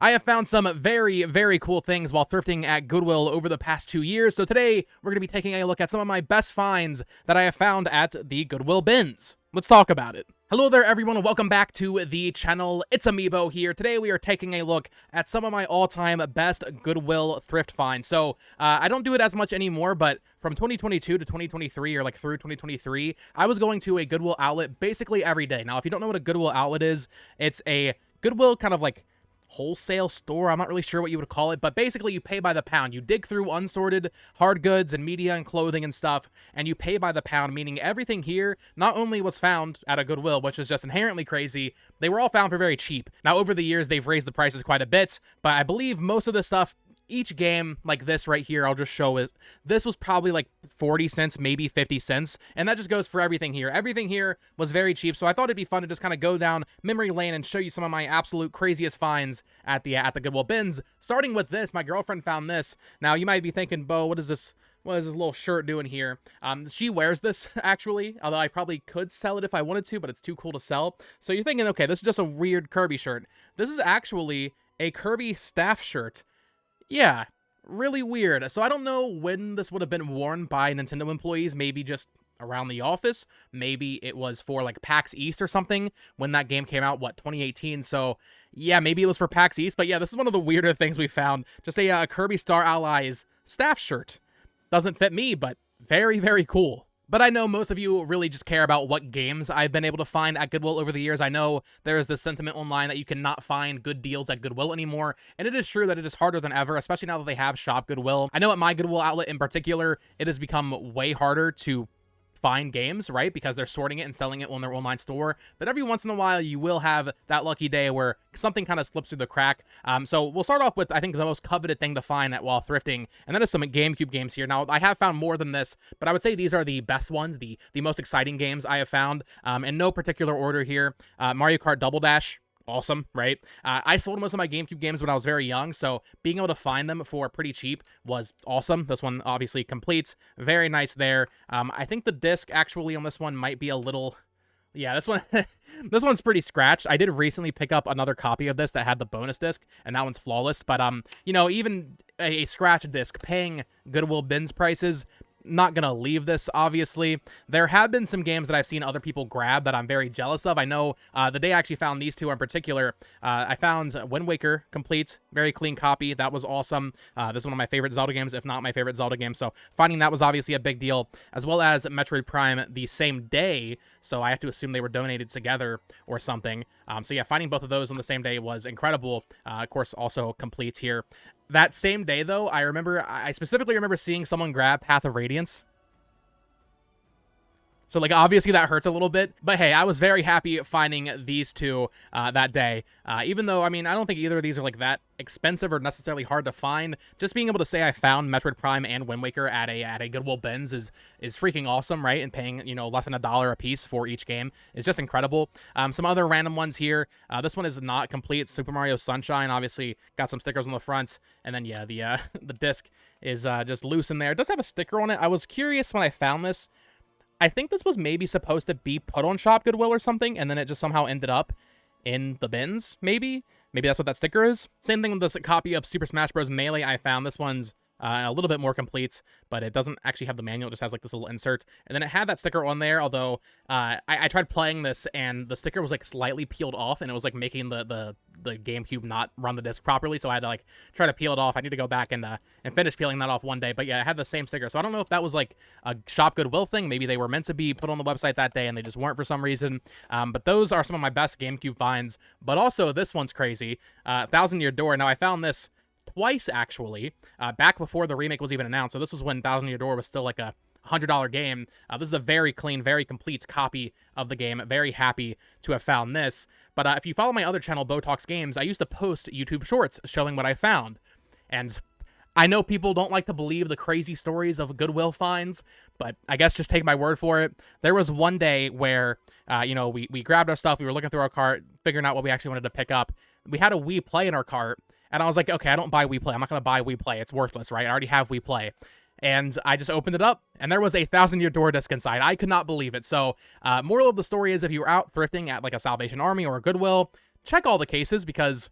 I have found some very, very cool things while thrifting at Goodwill over the past 2 years, so today we're going to be taking a look at some of my best finds that I have found at the Goodwill bins. Let's talk about it. Hello there everyone, and welcome back to the channel. It's-A-Mii here. Today we are taking a look at some of my all-time best Goodwill thrift finds. So, I don't do it as much anymore, but from 2022 to 2023, or like through 2023, I was going to a Goodwill outlet basically every day. Now, if you don't know what a Goodwill outlet is, it's a Goodwill kind of like wholesale store. I'm not really sure what you would call it, but basically you pay by the pound. You dig through unsorted hard goods and media and clothing and stuff, and you pay by the pound, meaning everything here not only was found at a Goodwill, which is just inherently crazy, they were all found for very cheap. Now, over the years, they've raised the prices quite a bit, but I believe most of this stuff, each game like this right here, I'll just show it. This was probably like 40 cents, maybe 50 cents. And that just goes for everything here. Everything here was very cheap. So I thought it'd be fun to just kind of go down memory lane and show you some of my absolute craziest finds at the Goodwill bins. Starting with this, my girlfriend found this. Now you might be thinking, Bo, what is this? What is this little shirt doing here? She wears this, actually, although I probably could sell it if I wanted to, but it's too cool to sell. So you're thinking, okay, this is just a weird Kirby shirt. This is actually a Kirby staff shirt. Yeah, really weird. So I don't know when this would have been worn by Nintendo employees, maybe just around the office. Maybe it was for like PAX East or something when that game came out, what, 2018? So yeah, maybe it was for PAX East, but yeah, this is one of the weirder things we found. Just a Kirby Star Allies staff shirt. Doesn't fit me, but very, very cool. But I know most of you really just care about what games I've been able to find at Goodwill over the years. I know there is this sentiment online that you cannot find good deals at Goodwill anymore, and it is true that it is harder than ever, especially now that they have Shop Goodwill. I know at my Goodwill outlet in particular, it has become way harder to find games, right? Because they're sorting it and selling it on their online store. But every once in a while, you will have that lucky day where something kind of slips through the crack. So we'll start off with, I think, the most coveted thing to find while thrifting, and that is some GameCube games here. Now, I have found more than this, but I would say these are the best ones, the most exciting games I have found, in no particular order here. Mario Kart Double Dash. Awesome, right? I sold most of my GameCube games when I was very young, so being able to find them for pretty cheap was awesome. This one obviously completes. Very nice there. I think the disc actually on this one might be a little... Yeah, this one, this one's pretty scratched. I did recently pick up another copy of this that had the bonus disc, and that one's flawless. But, you know, even a scratch disc, paying Goodwill bins prices... Not gonna leave this, obviously. There have been some games that I've seen other people grab that I'm very jealous of. I know the day I actually found these two in particular, I found Wind Waker complete, very clean copy. That was awesome. This is one of my favorite Zelda games, if not my favorite Zelda game. So finding that was obviously a big deal, as well as Metroid Prime the same day. So I have to assume they were donated together or something. So yeah, finding both of those on the same day was incredible. Of course, also complete here. That same day, though, I specifically remember seeing someone grab Path of Radiance. So, like, obviously that hurts a little bit. But, hey, I was very happy finding these two that day. Even though, I mean, I don't think either of these are, like, that expensive or necessarily hard to find. Just being able to say I found Metroid Prime and Wind Waker at a Goodwill bins is freaking awesome, right? And paying, you know, less than $1 a piece for each game is just incredible. Some other random ones here. This one is not complete. Super Mario Sunshine, obviously, got some stickers on the front. And then, yeah, the disc is just loose in there. It does have a sticker on it. I was curious when I found this. I think this was maybe supposed to be put on Shop Goodwill or something, and then it just somehow ended up in the bins, maybe? Maybe that's what that sticker is? Same thing with this copy of Super Smash Bros. Melee I found. This one's a little bit more complete, but it doesn't actually have the manual. It just has like this little insert. And then it had that sticker on there, although I tried playing this, and the sticker was like slightly peeled off, and it was like making the GameCube not run the disc properly, so I had to like try to peel it off. I need to go back and finish peeling that off one day. But yeah, I had the same sticker, so I don't know if that was like a Shop Goodwill thing. Maybe they were meant to be put on the website that day, and they just weren't for some reason. But those are some of my best GameCube finds. But also, this one's crazy. Thousand Year Door. Now, I found this twice, actually, back before the remake was even announced. So this was when Thousand Year Door was still like a $100 game. This is a very clean, very complete copy of the game. Very happy to have found this. But if you follow my other channel, Botox Games, I used to post YouTube shorts showing what I found. And I know people don't like to believe the crazy stories of Goodwill finds, but I guess just take my word for it. There was one day where, you know, we grabbed our stuff, we were looking through our cart, figuring out what we actually wanted to pick up. We had a Wii Play in our cart, and I was like, okay, I don't buy Wii Play. I'm not going to buy Wii Play. It's worthless, right? I already have Wii Play. And I just opened it up, and there was a 1,000-year door disc inside. I could not believe it. So, moral of the story is, if you were out thrifting at like a Salvation Army or a Goodwill, check all the cases, because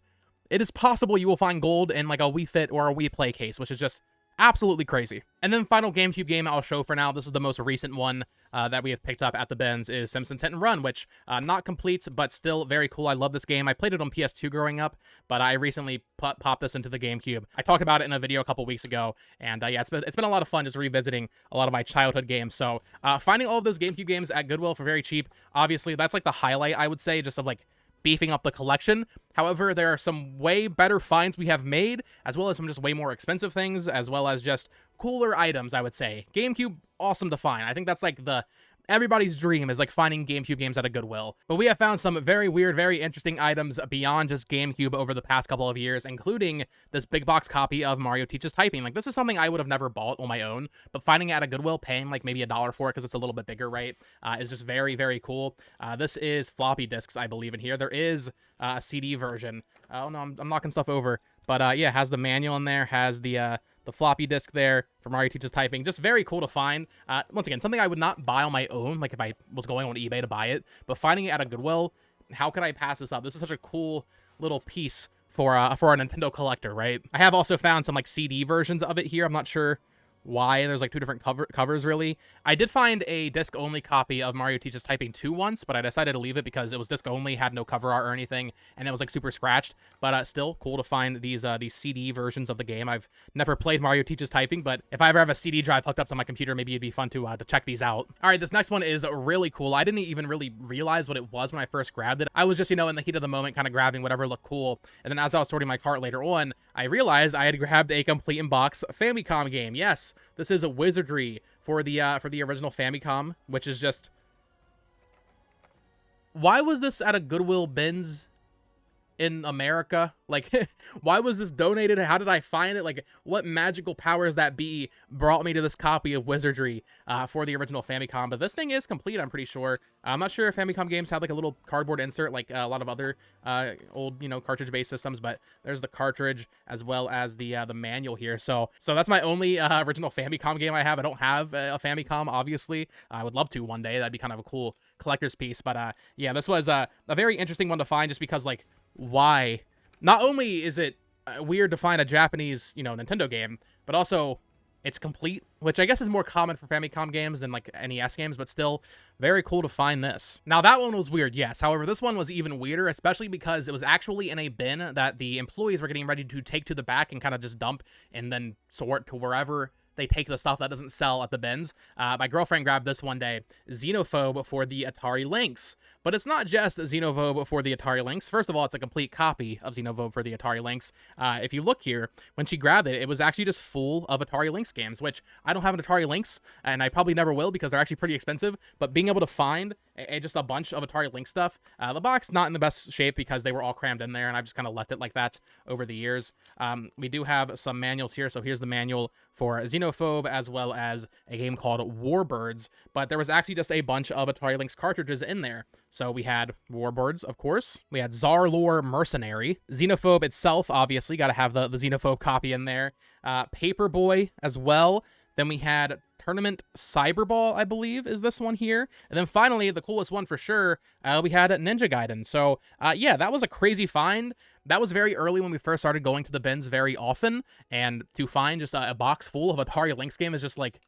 it is possible you will find gold in like a Wii Fit or a Wii Play case, which is just absolutely crazy. And then final GameCube game I'll show for now, this is the most recent one that we have picked up at the bins, is Simpsons Hit and Run, which not complete, but still very cool. I love this game. I played it on PS2 growing up, but I recently popped this into the GameCube. I talked about it in a video a couple weeks ago, and yeah, it's been a lot of fun just revisiting a lot of my childhood games. So finding all of those GameCube games at Goodwill for very cheap, obviously that's like the highlight, I would say, just of like beefing up the collection. However, there are some way better finds we have made, as well as some just way more expensive things, as well as just cooler items, I would say. GameCube, awesome to find. I think that's like everybody's dream is like finding GameCube games at a Goodwill. But we have found some very weird, very interesting items beyond just GameCube over the past couple of years, including this big box copy of Mario Teaches Typing. Like, this is something I would have never bought on my own, but finding it at a Goodwill, paying like maybe $1 for it because it's a little bit bigger, right, is just very, very cool. This is floppy disks, I believe, in here. There is a CD version. Oh no, I'm knocking stuff over. But yeah, has the manual in there, has the floppy disk there for Mario Teaches Typing. Just very cool to find. Once again, something I would not buy on my own, like if I was going on eBay to buy it, but finding it at a Goodwill, how could I pass this up? This is such a cool little piece for a Nintendo collector, right? I have also found some like CD versions of it here. I'm not sure why there's like two different covers, really. I did find a disc-only copy of Mario Teaches Typing 2 once, but I decided to leave it because it was disc-only, had no cover art or anything, and it was like super scratched. But still cool to find these CD versions of the game. I've never played Mario Teaches Typing, but if I ever have a CD drive hooked up to my computer, maybe it'd be fun to check these out. All right, this next one is really cool. I didn't even really realize what it was when I first grabbed it. I was just, you know, in the heat of the moment, kind of grabbing whatever looked cool. And then as I was sorting my cart later on, I realized I had grabbed a complete in-box Famicom game. Yes, this is a Wizardry for the original Famicom, which is just... Why was this at a Goodwill bins in America? Like, why was this donated? How did I find it? Like, what magical powers that be brought me to this copy of Wizardry for the original Famicom? But this thing is complete, I'm pretty sure. I'm not sure if Famicom games had like a little cardboard insert like a lot of other old, you know, cartridge-based systems, but there's the cartridge as well as the manual here. So that's my only original Famicom game I have. I don't have a Famicom, obviously. I would love to one day. That'd be kind of a cool collector's piece. But yeah, this was a very interesting one to find just because, like, why? Not only is it weird to find a Japanese, you know, Nintendo game, but also it's complete, which I guess is more common for Famicom games than like NES games, but still very cool to find this. Now that one was weird, yes. However, this one was even weirder, especially because it was actually in a bin that the employees were getting ready to take to the back and kind of just dump and then sort to wherever they take the stuff that doesn't sell at the bins. My girlfriend grabbed this one day, Xenophobe for the Atari Lynx. But it's not just Xenophobe for the Atari Lynx. First of all, it's a complete copy of Xenophobe for the Atari Lynx. If you look here, when she grabbed it, it was actually just full of Atari Lynx games, which I don't have an Atari Lynx, and I probably never will because they're actually pretty expensive. But being able to find just a bunch of Atari Lynx stuff, the box not in the best shape because they were all crammed in there, and I've just kind of left it like that over the years. We do have some manuals here, so here's the manual for Xenophobe as well as a game called Warbirds, but there was actually just a bunch of Atari Lynx cartridges in there. So we had Warbirds, of course. We had Zarlore Mercenary. Xenophobe itself, obviously, got to have the Xenophobe copy in there. Paperboy as well. Then we had Tournament Cyberball, I believe, is this one here. And then finally, the coolest one for sure, we had Ninja Gaiden. So yeah, that was a crazy find. That was very early when we first started going to the bins very often. And to find just a box full of Atari Lynx game is just like...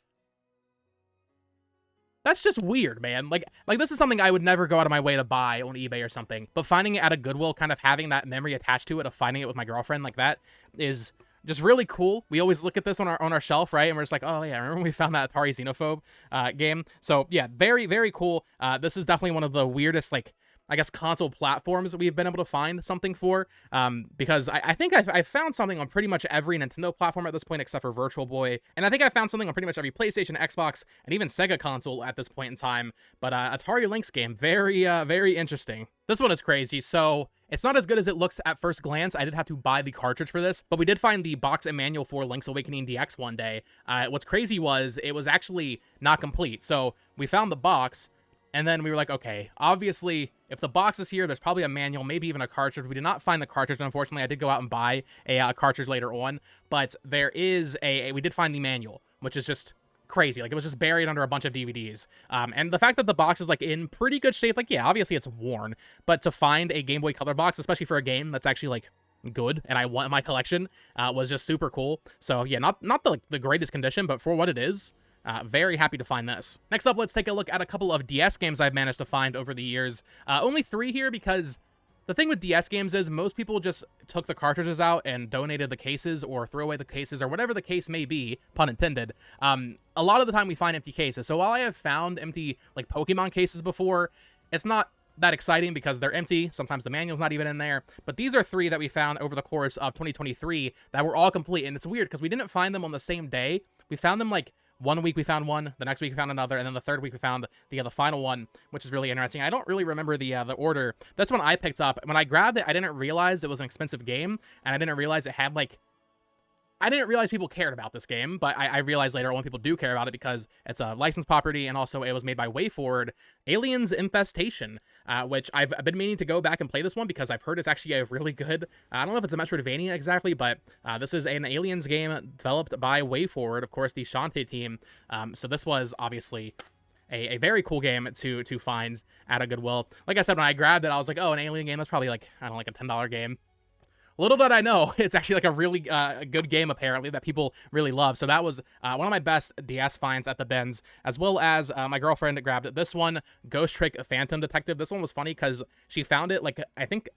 That's just weird, man. Like this is something I would never go out of my way to buy on eBay or something. But finding it at a Goodwill, kind of having that memory attached to it of finding it with my girlfriend like that is just really cool. We always look at this on our shelf, right? And we're just like, oh yeah, remember when we found that Atari Xenophobe game? So yeah, very, very cool. This is definitely one of the weirdest, like, I guess, console platforms that we've been able to find something for, because I think I've found something on pretty much every Nintendo platform at this point except for Virtual Boy, and I think I found something on pretty much every PlayStation, Xbox, and even Sega console at this point in time, but Atari Lynx game, very, very interesting. This one is crazy, so it's not as good as it looks at first glance. I did have to buy the cartridge for this, but we did find the box and manual for Link's Awakening DX one day. What's crazy was it was actually not complete, so we found the box, and then we were like, okay, obviously, if the box is here, there's probably a manual, maybe even a cartridge. We did not find the cartridge, unfortunately. I did go out and buy a cartridge later on, but there is we did find the manual, which is just crazy. Like, it was just buried under a bunch of DVDs. And the fact that the box is, like, in pretty good shape, like, yeah, obviously it's worn, but to find a Game Boy Color box, especially for a game that's actually, like, good and I want in my collection was just super cool. So yeah, not the greatest condition, but for what it is, very happy to find this. Next up, let's take a look at a couple of DS games I've managed to find over the years. Only 3 here because the thing with DS games is most people just took the cartridges out and donated the cases or threw away the cases or whatever the case may be, pun intended. A lot of the time we find empty cases. So while I have found empty like Pokemon cases before, it's not that exciting because they're empty. Sometimes the manual's not even in there. But these are 3 that we found over the course of 2023 that were all complete. And it's weird because we didn't find them on the same day. We found them like one week we found one, the next week we found another, and then the third week we found the final one, which is really interesting. I don't really remember the order. That's when I picked up. When I grabbed it, I didn't realize it was an expensive game, and I didn't realize it had like... I didn't realize people cared about this game, but I realized later on people do care about it because it's a licensed property, and also it was made by WayForward. Aliens Infestation, which I've been meaning to go back and play this one because I've heard it's actually a really good... I don't know if it's a Metroidvania exactly, but this is an Aliens game developed by WayForward, of course, the Shantae team. So this was obviously a very cool game to find at a Goodwill. Like I said, when I grabbed it, I was like, oh, an Alien game, that's probably like, I don't know, like a $10 game. Little did I know, it's actually like a really good game, apparently, that people really love. So that was one of my best DS finds at the bins, as well as my girlfriend grabbed this one, Ghost Trick Phantom Detective. This one was funny because she found it, like, I think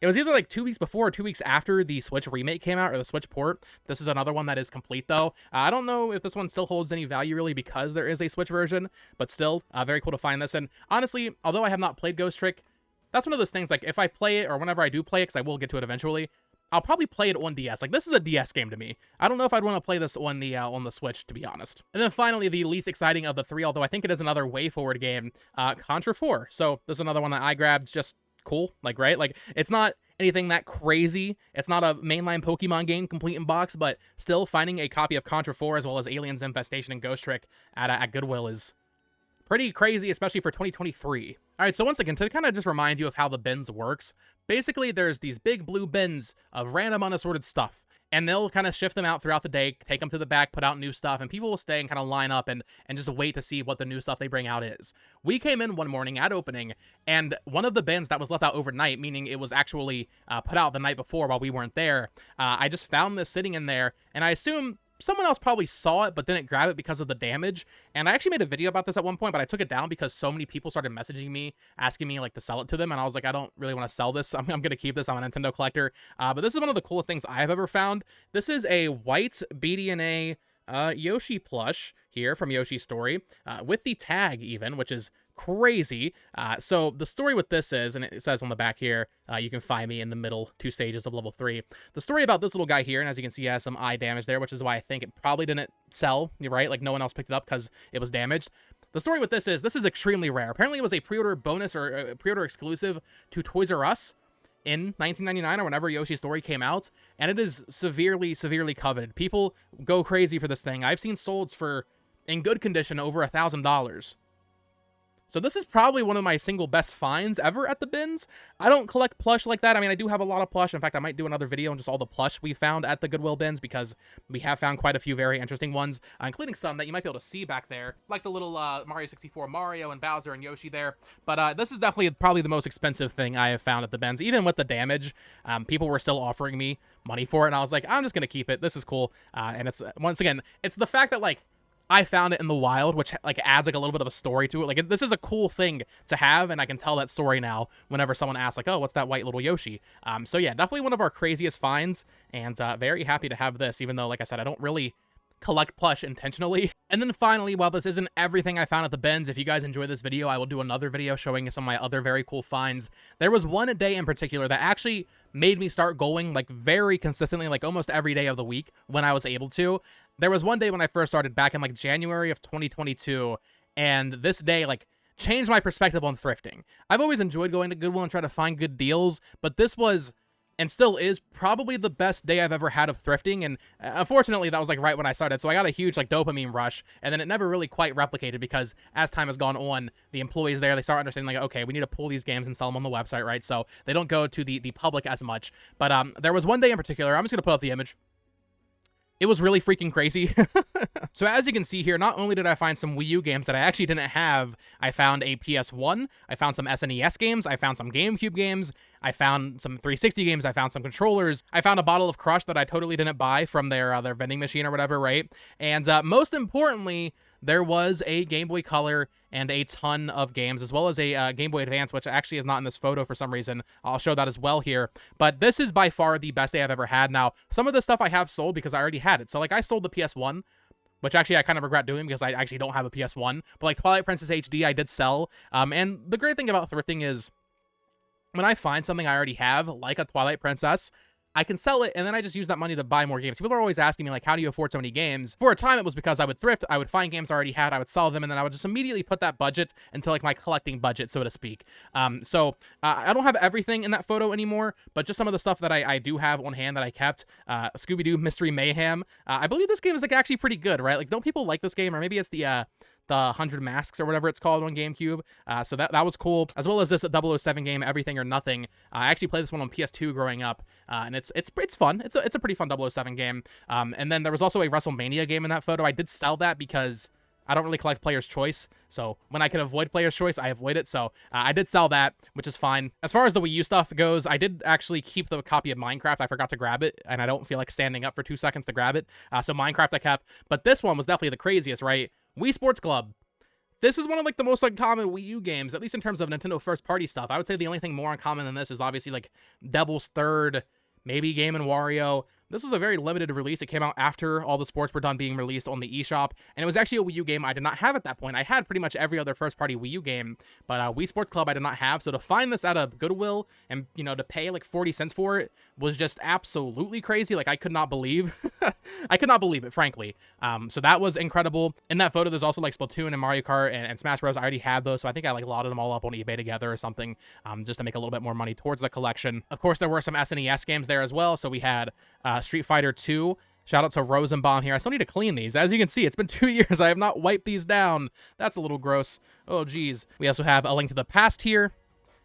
it was either like 2 weeks before or 2 weeks after the Switch remake came out, or the Switch port. This is another one that is complete, though. I don't know if this one still holds any value, really, because there is a Switch version, but still, very cool to find this. And honestly, although I have not played Ghost Trick, that's one of those things, like, if I play it, or whenever I do play it, because I will get to it eventually, I'll probably play it on DS. Like, this is a DS game to me. I don't know if I'd want to play this on the Switch, to be honest. And then finally, the least exciting of the 3, although I think it is another WayForward game, Contra 4. So this is another one that I grabbed. It's just cool, like, right? Like, it's not anything that crazy. It's not a mainline Pokemon game complete in box, but still finding a copy of Contra 4 as well as Aliens Infestation and Ghost Trick at Goodwill is pretty crazy, especially for 2023. All right, so once again, to kind of just remind you of how the bins works, basically there's these big blue bins of random unassorted stuff, and they'll kind of shift them out throughout the day, take them to the back, put out new stuff, and people will stay and kind of line up and just wait to see what the new stuff they bring out is. We came in one morning at opening, and one of the bins that was left out overnight, meaning it was actually put out the night before while we weren't there, I just found this sitting in there, and I assume someone else probably saw it but didn't grab it because of the damage. And I actually made a video about this at one point, but I took it down because so many people started messaging me, asking me like to sell it to them, and I was like, I don't really want to sell this. I'm gonna keep this. I'm a Nintendo collector. But this is one of the coolest things I've ever found. This is a white BDNA Yoshi plush here from Yoshi's Story, with the tag even, which is crazy. So the story with this is, and it says on the back here, you can find me in the middle 2 stages of level 3. The story about this little guy here, and as you can see, he has some eye damage there, which is why I think it probably didn't sell, right? Like, no one else picked it up because it was damaged. The story with this is extremely rare. Apparently it was a pre-order bonus or a pre-order exclusive to Toys R Us in 1999 or whenever Yoshi's Story came out, and it is severely, severely coveted. People go crazy for this thing. I've seen solds for, in good condition, over $1,000. So this is probably one of my single best finds ever at the bins. I don't collect plush like that. I mean, I do have a lot of plush. In fact, I might do another video on just all the plush we found at the Goodwill bins because we have found quite a few very interesting ones, including some that you might be able to see back there, like the little Mario 64 Mario and Bowser and Yoshi there. But this is definitely probably the most expensive thing I have found at the bins. Even with the damage, people were still offering me money for it, and I was like, I'm just going to keep it. This is cool. And it's, once again, it's the fact that, like, I found it in the wild, which like adds like a little bit of a story to it. Like, this is a cool thing to have, and I can tell that story now whenever someone asks, like, oh, what's that white little Yoshi? So yeah, definitely one of our craziest finds, and very happy to have this, even though, like I said, I don't really collect plush intentionally. And then finally, while this isn't everything I found at the bins, if you guys enjoy this video, I will do another video showing some of my other very cool finds. There was one day in particular that actually made me start going like very consistently, like almost every day of the week when I was able to. There was one day when I first started back in like January of 2022, and this day like changed my perspective on thrifting. I've always enjoyed going to Goodwill and trying to find good deals, but this was, and still is, probably the best day I've ever had of thrifting, and unfortunately that was like right when I started, so I got a huge like dopamine rush, and then it never really quite replicated because as time has gone on, the employees there, they start understanding like, okay, we need to pull these games and sell them on the website, right? So they don't go to the public as much. But there was one day in particular, I'm just gonna put up the image. It was really freaking crazy. So as you can see here, not only did I find some Wii U games that I actually didn't have, I found a PS1, I found some SNES games, I found some GameCube games, I found some 360 games, I found some controllers, I found a bottle of Crush that I totally didn't buy from their vending machine or whatever, right? And most importantly, there was a Game Boy Color and a ton of games, as well as a Game Boy Advance, which actually is not in this photo for some reason. I'll show that as well here. But this is by far the best day I've ever had. Now, some of this stuff I have sold because I already had it. So, like, I sold the PS1, which actually I kind of regret doing because I actually don't have a PS1. But, like, Twilight Princess HD, I did sell. And the great thing about thrifting is when I find something I already have, like a Twilight Princess, I can sell it, and then I just use that money to buy more games. People are always asking me, like, how do you afford so many games? For a time, it was because I would thrift, I would find games I already had, I would sell them, and then I would just immediately put that budget into, like, my collecting budget, so to speak. I don't have everything in that photo anymore, but just some of the stuff that I do have on hand that I kept. Scooby-Doo Mystery Mayhem. I believe this game is, like, actually pretty good, right? Like, don't people like this game? Or maybe it's the 100 Masks or whatever it's called on GameCube. So that was cool, as well as this 007 game, Everything or Nothing. I actually played this one on PS2 growing up, and it's fun. It's a pretty fun 007 game. And then there was also a WrestleMania game in that photo. I did sell that because I don't really collect Player's Choice, so when I can avoid Player's Choice, I avoid it, so I did sell that, which is fine. As far as the Wii U stuff goes, I did actually keep the copy of Minecraft. I forgot to grab it, and I don't feel like standing up for 2 seconds to grab it, so Minecraft I kept, but this one was definitely the craziest, right? Wii Sports Club. This is one of, like, the most uncommon Wii U games, at least in terms of Nintendo first-party stuff. I would say the only thing more uncommon than this is obviously, like, Devil's Third, maybe Game & Wario. This was a very limited release. It came out after all the sports were done being released on the eShop, and it was actually a Wii U game I did not have at that point. I had pretty much every other first-party Wii U game, but Wii Sports Club I did not have, so to find this at a Goodwill and, you know, to pay like 40 cents for it was just absolutely crazy. Like, I could not believe, I could not believe it, frankly. So that was incredible. In that photo, there's also, like, Splatoon and Mario Kart and Smash Bros. I already had those, so I think I, like, lotted them all up on eBay together or something, just to make a little bit more money towards the collection. Of course, there were some SNES games there as well, so we had Street Fighter 2. Shout out to Rosenbaum here. I still need to clean these. As you can see, it's been 2 years. I have not wiped these down. That's a little gross. Oh, geez. We also have A Link to the Past here,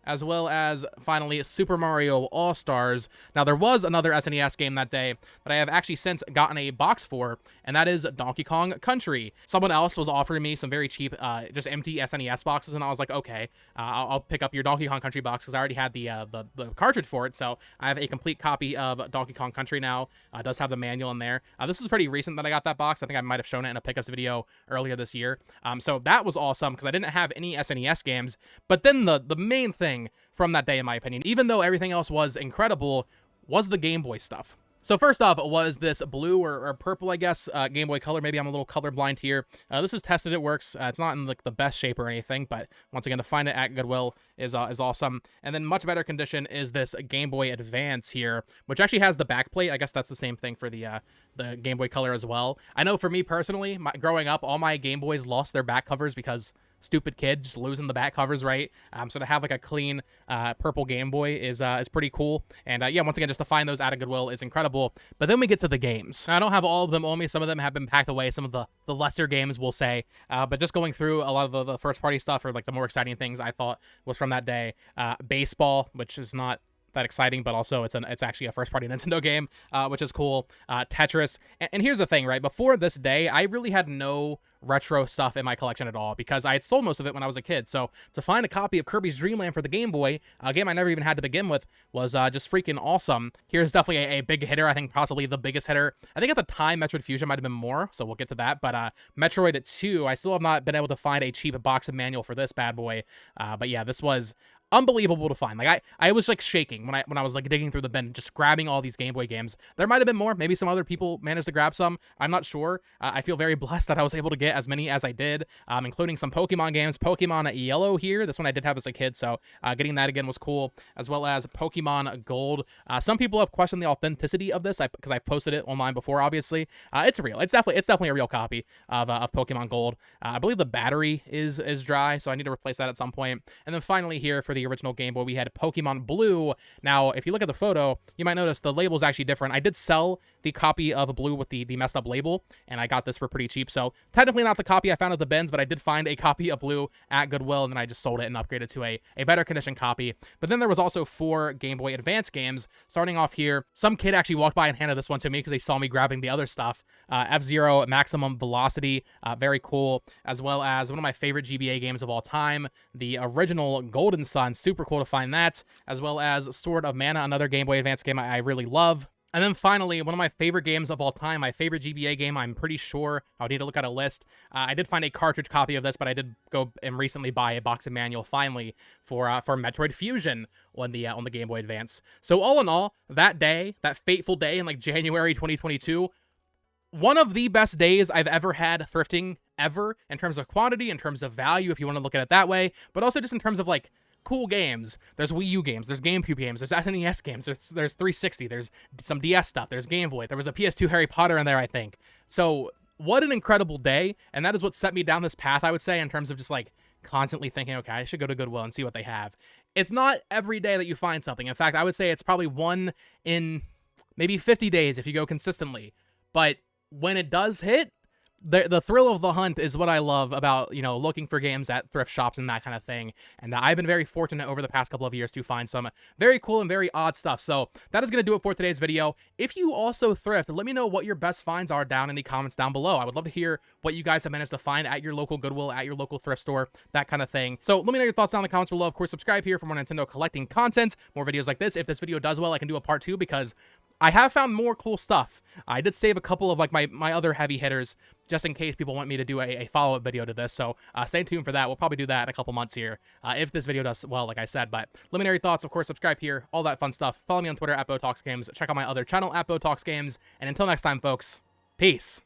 as well as, finally, Super Mario All-Stars. Now, there was another SNES game that day that I have actually since gotten a box for, and that is Donkey Kong Country. Someone else was offering me some very cheap, just empty SNES boxes, and I was like, okay, I'll pick up your Donkey Kong Country box, because I already had the cartridge for it, so I have a complete copy of Donkey Kong Country now. It does have the manual in there. This was pretty recent that I got that box. I think I might have shown it in a pickups video earlier this year. So that was awesome, because I didn't have any SNES games, but then the main thing from that day, in my opinion, even though everything else was incredible, was the Game Boy stuff. So first up was this blue or purple, I guess, Game Boy Color. Maybe I'm a little colorblind here. This is tested, it works. It's not in like the best shape or anything, but once again, to find it at Goodwill is awesome. And then much better condition is this Game Boy Advance here, which actually has the back plate. I guess that's the same thing for the Game Boy Color as well. I know for me personally, growing up, all my Game Boys lost their back covers because stupid kid just losing the back covers, right? So to have like a clean purple Game Boy is pretty cool. And yeah, once again, just to find those at a Goodwill is incredible. But then we get to the games. Now, I don't have all of them on me. Some of them have been packed away. Some of the lesser games, we'll say. But just going through a lot of the first party stuff, or like the more exciting things I thought was from that day. Baseball, which is not that exciting, but also it's actually a first-party Nintendo game, which is cool. Tetris, and here's the thing, right? Before this day, I really had no retro stuff in my collection at all because I had sold most of it when I was a kid. So to find a copy of Kirby's Dream Land for the Game Boy, a game I never even had to begin with, was just freaking awesome. Here's definitely a big hitter. I think possibly the biggest hitter. I think at the time Metroid Fusion might have been more, so we'll get to that. But Metroid 2, I still have not been able to find a cheap box and manual for this bad boy. But yeah, this was unbelievable to find. Like I was like shaking when I was like digging through the bin, just grabbing all these Game Boy games. There might have been more. Maybe some other people managed to grab some. I'm not sure. I feel very blessed that I was able to get as many as I did, including some Pokemon games. Pokemon Yellow here. This one I did have as a kid, so getting that again was cool, as well as Pokemon Gold. Some people have questioned the authenticity of this because I posted it online before. Obviously, it's real. It's definitely a real copy of Pokemon Gold. I believe the battery is dry, so I need to replace that at some point. And then finally here for the the original Game Boy, we had Pokemon Blue. Now, if you look at the photo, you might notice the label is actually different. I did sell the copy of Blue with the messed up label, and I got this for pretty cheap. So technically not the copy I found at the bins, but I did find a copy of Blue at Goodwill, and then I just sold it and upgraded to a better condition copy. But then there was also 4 Game Boy Advance games. Starting off here, some kid actually walked by and handed this one to me because they saw me grabbing the other stuff. F-Zero Maximum Velocity, very cool, as well as one of my favorite GBA games of all time, the original Golden Sun, super cool to find that, as well as Sword of Mana, another Game Boy Advance game I really love. And then finally, one of my favorite games of all time, my favorite GBA game, I'm pretty sure, I would need to look at a list. I did find a cartridge copy of this, but I did go and recently buy a box and manual finally for Metroid Fusion on the Game Boy Advance. So all in all, that day, that fateful day in like January 2022, one of the best days I've ever had thrifting ever, in terms of quantity, in terms of value, if you want to look at it that way, but also just in terms of like cool games. There's Wii U games, there's GameCube games, there's SNES games, there's 360, there's some DS stuff, there's Game Boy, there was a PS2 Harry Potter in there, I think. So what an incredible day, and that is what set me down this path, I would say, in terms of just like constantly thinking, okay, I should go to Goodwill and see what they have. It's not every day that you find something. In fact, I would say it's probably one in maybe 50 days if you go consistently. But when it does hit, the thrill of the hunt is what I love about, you know, looking for games at thrift shops and that kind of thing. And I've been very fortunate over the past couple of years to find some very cool and very odd stuff. So that is going to do it for today's video. If you also thrift, let me know what your best finds are down in the comments down below. I would love to hear what you guys have managed to find at your local Goodwill, at your local thrift store, that kind of thing. So let me know your thoughts down in the comments below. Of course, subscribe here for more Nintendo collecting content, more videos like this. If this video does well, I can do a part 2 because I have found more cool stuff. I did save a couple of like my other heavy hitters just in case people want me to do a follow-up video to this. So stay tuned for that. We'll probably do that in a couple months here if this video does well, like I said. But let me know your thoughts. Of course, subscribe here, all that fun stuff. Follow me on Twitter at BoTalksGames. Check out my other channel at BoTalksGames. And until next time, folks, peace.